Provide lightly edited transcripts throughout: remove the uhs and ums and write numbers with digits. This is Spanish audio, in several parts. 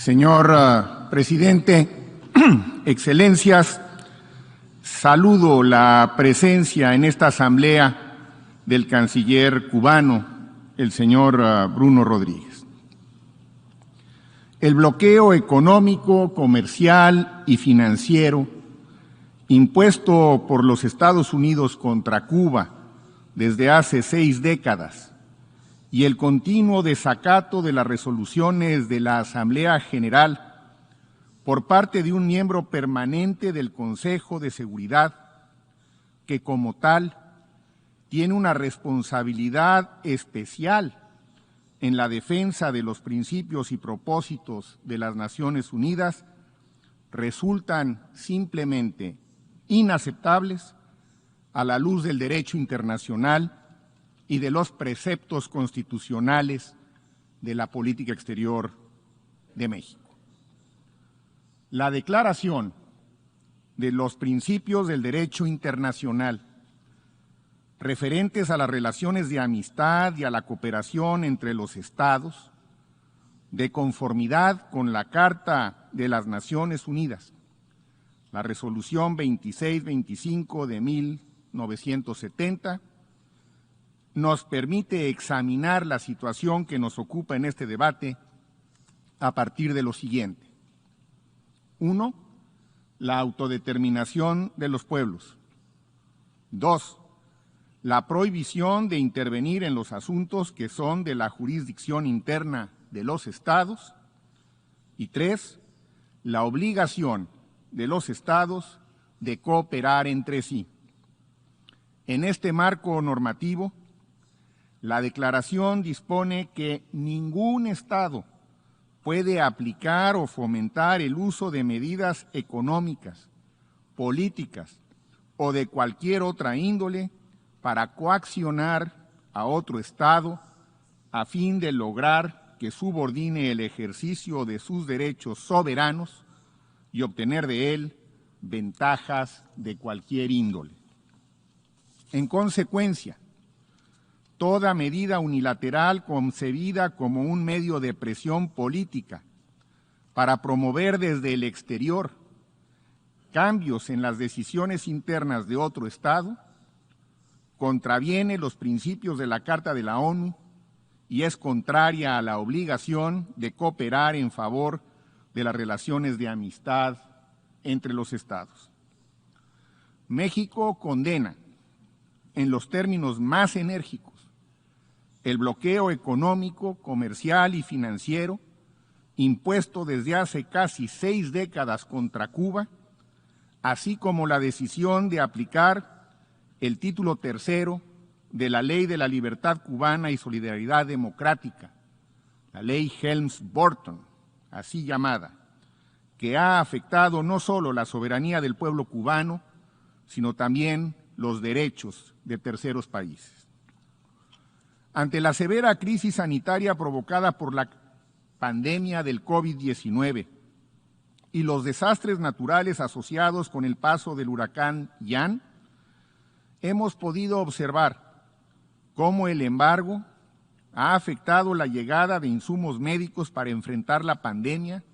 Señor presidente, excelencias, saludo la presencia en esta asamblea del canciller cubano, el señor Bruno Rodríguez. El bloqueo económico, comercial y financiero impuesto por los Estados Unidos contra Cuba desde hace 6 décadas y el continuo desacato de las resoluciones de la Asamblea General por parte de un miembro permanente del Consejo de Seguridad, que como tal tiene una responsabilidad especial en la defensa de los principios y propósitos de las Naciones Unidas, resultan simplemente inaceptables a la luz del derecho internacional y de los preceptos constitucionales de la política exterior de México. La declaración de los principios del derecho internacional referentes a las relaciones de amistad y a la cooperación entre los Estados, de conformidad con la Carta de las Naciones Unidas, la Resolución 2625 de 1970, nos permite examinar la situación que nos ocupa en este debate a partir de lo siguiente. 1. La autodeterminación de los pueblos. 2. La prohibición de intervenir en los asuntos que son de la jurisdicción interna de los Estados. Y 3. La obligación de los Estados de cooperar entre sí. En este marco normativo, la declaración dispone que ningún Estado puede aplicar o fomentar el uso de medidas económicas, políticas o de cualquier otra índole para coaccionar a otro Estado a fin de lograr que subordine el ejercicio de sus derechos soberanos y obtener de él ventajas de cualquier índole. En consecuencia, toda medida unilateral concebida como un medio de presión política para promover desde el exterior cambios en las decisiones internas de otro Estado contraviene los principios de la Carta de la ONU y es contraria a la obligación de cooperar en favor de las relaciones de amistad entre los Estados. México condena en los términos más enérgicos el bloqueo económico, comercial y financiero impuesto desde hace casi 6 décadas contra Cuba, así como la decisión de aplicar el título 3 de la Ley de la Libertad Cubana y Solidaridad Democrática, la Ley Helms-Burton, así llamada, que ha afectado no solo la soberanía del pueblo cubano, sino también los derechos de terceros países. Ante la severa crisis sanitaria provocada por la pandemia del COVID-19 y los desastres naturales asociados con el paso del huracán Ian, hemos podido observar cómo el embargo ha afectado la llegada de insumos médicos para enfrentar la pandemia,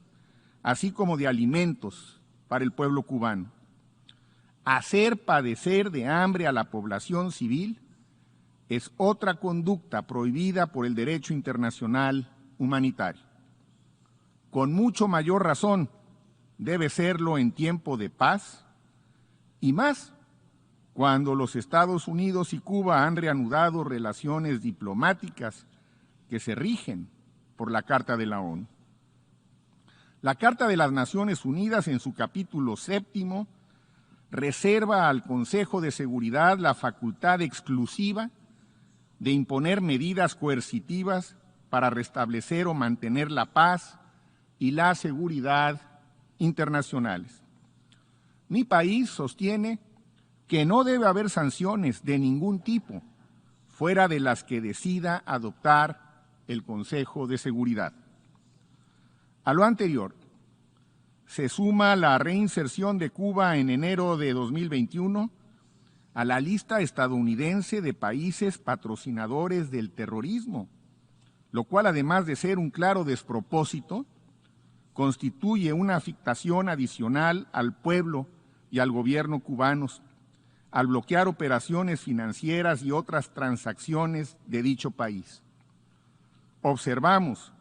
así como de alimentos para el pueblo cubano. Hacer padecer de hambre a la población civil es otra conducta prohibida por el derecho internacional humanitario. Con mucho mayor razón debe serlo en tiempo de paz y más cuando los Estados Unidos y Cuba han reanudado relaciones diplomáticas que se rigen por la Carta de la ONU. La Carta de las Naciones Unidas, en su capítulo 7, reserva al Consejo de Seguridad la facultad exclusiva de imponer medidas coercitivas para restablecer o mantener la paz y la seguridad internacionales. Mi país sostiene que no debe haber sanciones de ningún tipo fuera de las que decida adoptar el Consejo de Seguridad. A lo anterior, se suma la reinserción de Cuba en enero de 2021 a la lista estadounidense de países patrocinadores del terrorismo, lo cual, además de ser un claro despropósito, constituye una afectación adicional al pueblo y al gobierno cubanos al bloquear operaciones financieras y otras transacciones de dicho país. Observamos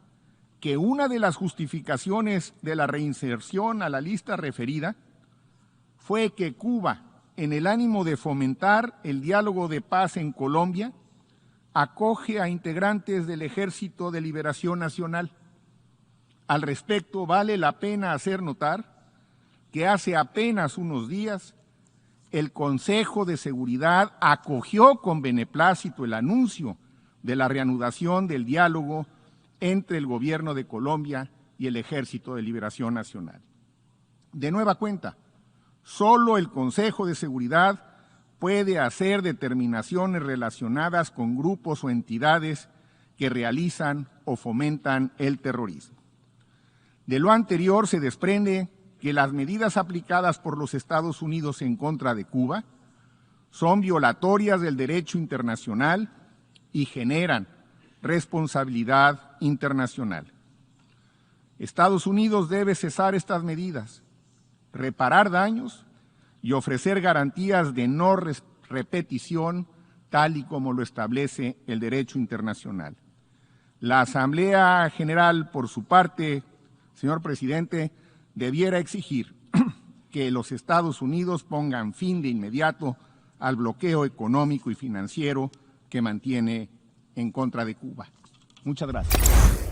que una de las justificaciones de la reinserción a la lista referida fue que Cuba, en el ánimo de fomentar el diálogo de paz en Colombia, acoge a integrantes del Ejército de Liberación Nacional. Al respecto, vale la pena hacer notar que hace apenas unos días el Consejo de Seguridad acogió con beneplácito el anuncio de la reanudación del diálogo entre el gobierno de Colombia y el Ejército de Liberación Nacional. De nueva cuenta, solo el Consejo de Seguridad puede hacer determinaciones relacionadas con grupos o entidades que realizan o fomentan el terrorismo. De lo anterior se desprende que las medidas aplicadas por los Estados Unidos en contra de Cuba son violatorias del derecho internacional y generan responsabilidad internacional. Estados Unidos debe cesar estas medidas, reparar daños y ofrecer garantías de no repetición, tal y como lo establece el derecho internacional. La Asamblea General, por su parte, señor presidente, debiera exigir que los Estados Unidos pongan fin de inmediato al bloqueo económico y financiero que mantiene en contra de Cuba. Muchas gracias.